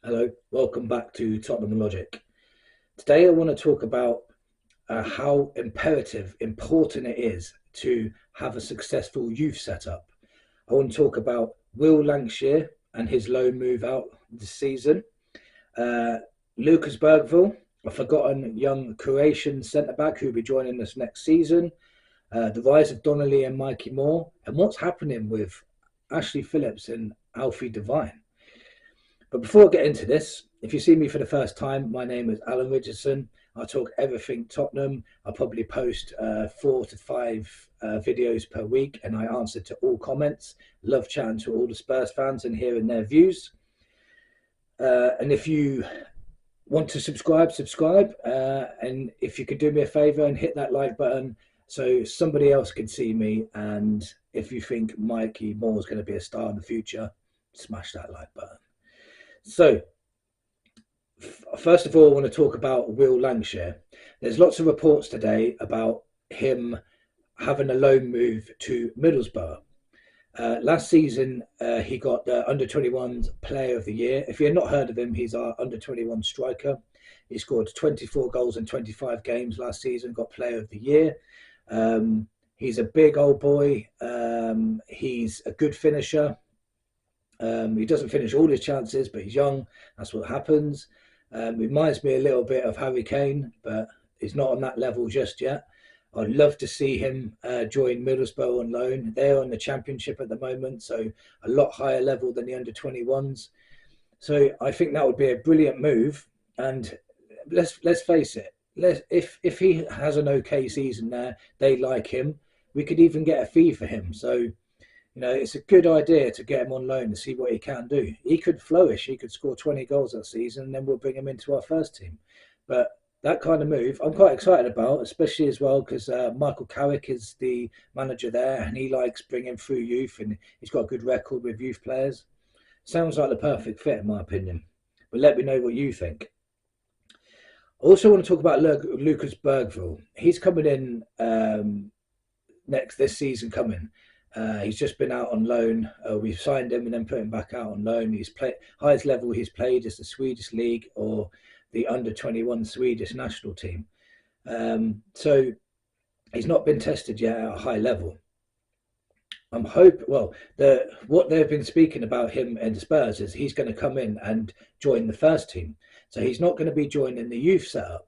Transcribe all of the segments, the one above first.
Hello, welcome back to Tottenham Logic. Today I want to talk about how important it is to have a successful youth setup. I want to talk about Will Lankshear and his loan move out this season. Uh, Lucas Bergville, a forgotten young Croatian centre back who will be joining us next season. The rise of Donnelly and Mikey Moore, and what's happening with Ashley Phillips and Alfie Devine. But before I get into this, if you see me for the first time, my name is Alan Richardson. I talk everything Tottenham. I probably post 4 to 5 videos per week, and I answer to all comments. Love chatting to all the Spurs fans and hearing their views. And if you want to subscribe. And if you could do me a favour and hit that like button so somebody else can see me. And if you think Mikey Moore is going to be a star in the future, smash that like button. So, first of all, I want to talk about Will Lankshear. There's lots of reports today about him having a loan move to Middlesbrough. Last season, he got the Under 21s Player of the Year. If you've not heard of him, he's our Under 21 striker. He scored 24 goals in 25 games last season, got Player of the Year. He's a big old boy. He's a good finisher. He doesn't finish all his chances, but he's young. That's what happens. Reminds me a little bit of Harry Kane, but he's not on that level just yet. I'd love to see him join Middlesbrough on loan. They're on the Championship at the moment, so a lot higher level than the under-21s. So I think that would be a brilliant move. And let's face it, if he has an okay season there, they like him. We could even get a fee for him. So it's a good idea to get him on loan and see what he can do. He could flourish. He could score 20 goals that season, and then we'll bring him into our first team. But that kind of move, I'm quite excited about, especially as well because Michael Carrick is the manager there, and he likes bringing through youth, and he's got a good record with youth players. Sounds like the perfect fit, in my opinion. But let me know what you think. I also want to talk about Lucas Bergville. He's coming in this season coming. He's just been out on loan. We've signed him and then put him back out on loan. He's played highest level he's played is the Swedish league or the under-21 Swedish national team. So he's not been tested yet at a high level. What they've been speaking about him and Spurs is he's going to come in and join the first team. So he's not going to be joining the youth setup,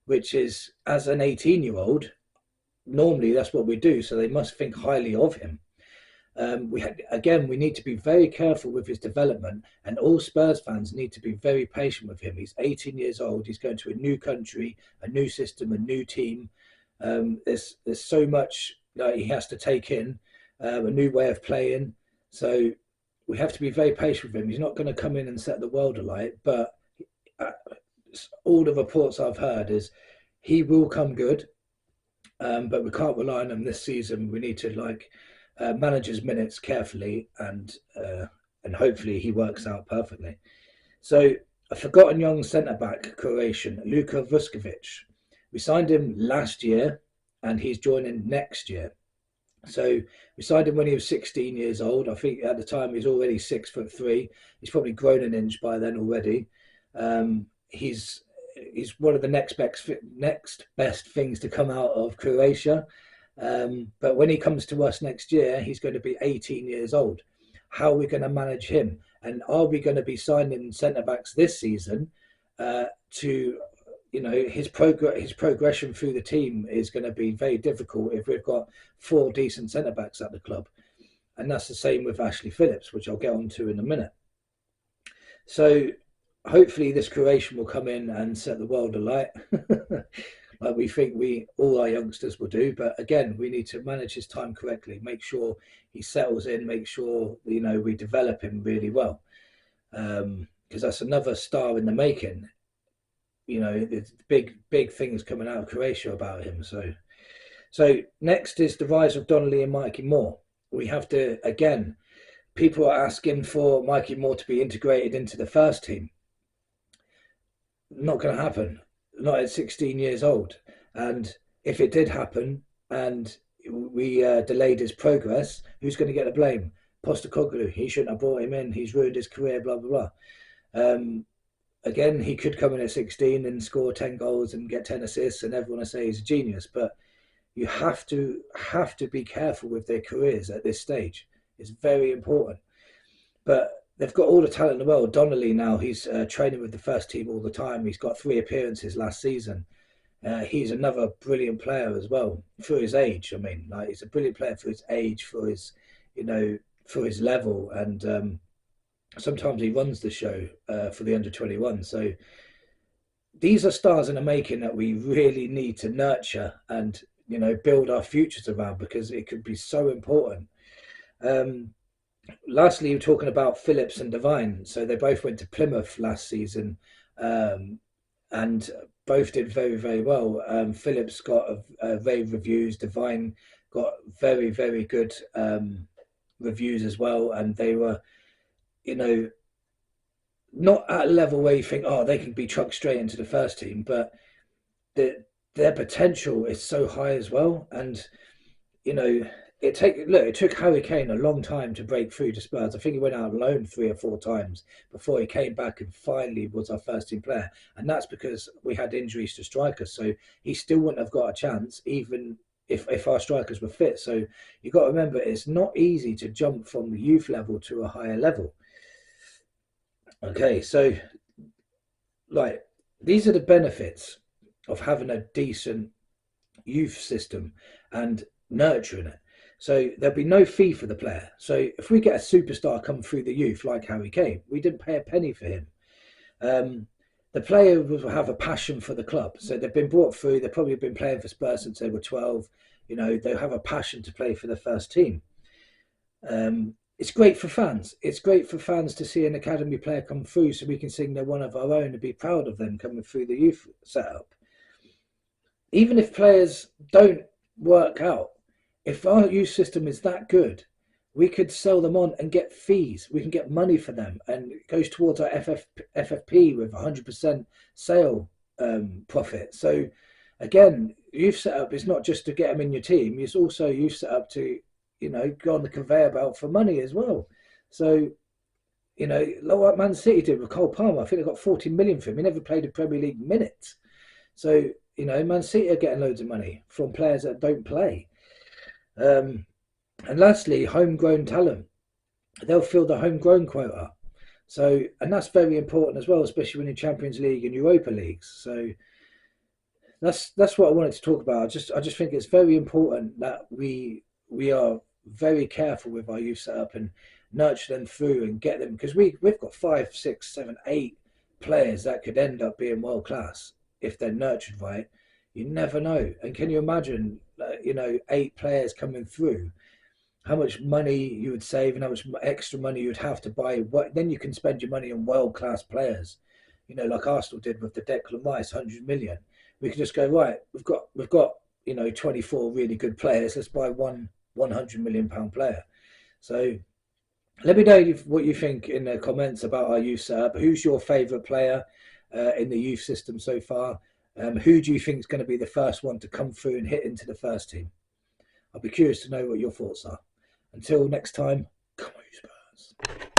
which is as an 18-year-old. Normally, that's what we do. So they must think highly of him. We need to be very careful with his development, and all Spurs fans need to be very patient with him. He's 18 years old. He's going to a new country, a new system, a new team. There's so much that he has to take in, a new way of playing. So we have to be very patient with him. He's not going to come in and set the world alight, but all the reports I've heard is he will come good. But we can't rely on him this season. We need to manage his minutes carefully, and hopefully he works out perfectly. So a forgotten young centre back, Croatian Luka Vuskovic. We signed him last year, and he's joining next year. So we signed him when he was 16 years old. I think at the time he was already 6'3". He's probably grown an inch by then already. He's one of the next best things to come out of Croatia. But when he comes to us next year, he's going to be 18 years old. How are we going to manage him? And are we going to be signing centre backs this season to, his progression through the team is going to be very difficult if we've got 4 decent centre backs at the club. And that's the same with Ashley Phillips, which I'll get on to in a minute. So hopefully this Croatian will come in and set the world alight. Like we think all our youngsters will do. But again, we need to manage his time correctly, make sure he settles in, make sure, we develop him really well. Because that's another star in the making. There's big things coming out of Croatia about him. So next is the rise of Donnelly and Mikey Moore. We have to, again, people are asking for Mikey Moore to be integrated into the first team. Not going to happen. Not at 16 years old. And if it did happen and we delayed his progress, who's going to get the blame? Postecoglou. He shouldn't have brought him in. He's ruined his career, blah, blah, blah. again, he could come in at 16 and score 10 goals and get 10 assists, and everyone will say he's a genius. But you have to be careful with their careers at this stage. It's very important. But they've got all the talent in the world. Donnelly now, he's training with the first team all the time. He's got 3 appearances last season. He's another brilliant player as well for his age. I mean, like, he's a brilliant player for his age, for his, for his level, and sometimes he runs the show for the under 21. So these are stars in the making that we really need to nurture and build our futures around, because it could be so important. Um, Lastly, you're talking about Phillips and Devine. So they both went to Plymouth last season, um, and both did very, very well. Phillips got rave reviews. Devine got very, very good reviews as well, and they were, you know, not at a level where you think, oh, they can be trucked straight into the first team, but their potential is so high as well. And you know, it took Harry Kane a long time to break through to Spurs. I think he went out on loan 3 or 4 times before he came back and finally was our first team player. And that's because we had injuries to strikers, so he still wouldn't have got a chance even if our strikers were fit. So you've got to remember, it's not easy to jump from the youth level to a higher level. Okay, so like, these are the benefits of having a decent youth system and nurturing it. So there'll be no fee for the player. So if we get a superstar come through the youth like Harry Kane, we didn't pay a penny for him. The player will have a passion for the club. So they've been brought through. They've probably been playing for Spurs since they were 12. They'll have a passion to play for the first team. It's great for fans. It's great for fans to see an academy player come through, so we can sing they're one of our own and be proud of them coming through the youth setup. Even if players don't work out, if our youth system is that good, we could sell them on and get fees. We can get money for them, and it goes towards our FFP with 100% sale profit. So again, youth setup is not just to get them in your team. It's also youth setup to go on the conveyor belt for money as well. So like what Man City did with Cole Palmer, I think they got 40 million for him. He never played a Premier League minute. So Man City are getting loads of money from players that don't play. And lastly, homegrown talent. They'll fill the homegrown quota. So, and that's very important as well, especially when in Champions League and Europa Leagues. So that's what I wanted to talk about. I just think it's very important that we are very careful with our youth setup and nurture them through and get them, because we've got 5, 6, 7, 8 players that could end up being world class if they're nurtured right. You never know. And can you imagine, 8 players coming through, how much money you would save and how much extra money you'd have to buy? Then you can spend your money on world class players, like Arsenal did with the Declan Rice 100 million. We could just go, right, we've got 24 really good players. Let's buy one £100 million player. So let me know what you think in the comments about our youth setup. Who's your favourite player in the youth system so far? Who do you think is going to be the first one to come through and hit into the first team? I'll be curious to know what your thoughts are. Until next time, come on, you Spurs.